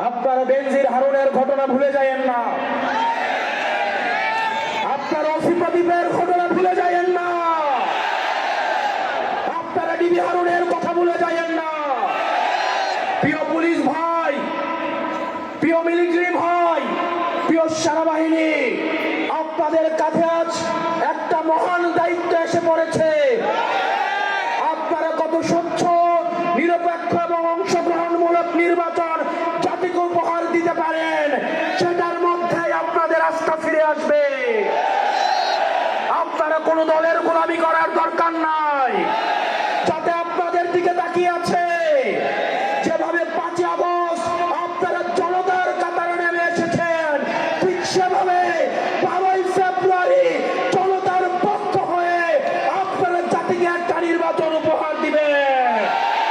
আপনারা বেনজির হারুনের ঘটনা ভুলে যায়েন না, আপনারা ওসি প্রদীপের ঘটনা ভুলে যায়েন না, আপনারা ডিবি হারুনের কথা ভুলে যায়েন না। প্রিয় পুলিশ ভাই, প্রিয় মিলিটারি ভাই, প্রিয় সেনাবাহিনী, আপনাদের কাছে আজ একটা মহান দায়িত্ব এসে পড়েছে। আপনারা কত স্বচ্ছ, নিরপেক্ষ এবং অংশগ্রহণমূলক নির্বাচন জাতিকে উপহার দিতে পারেন, সেটার মধ্যে আপনাদের আস্থা ফিরে আসবে। আপনারা কোনো দলের গোলামি করার দরকার নাই।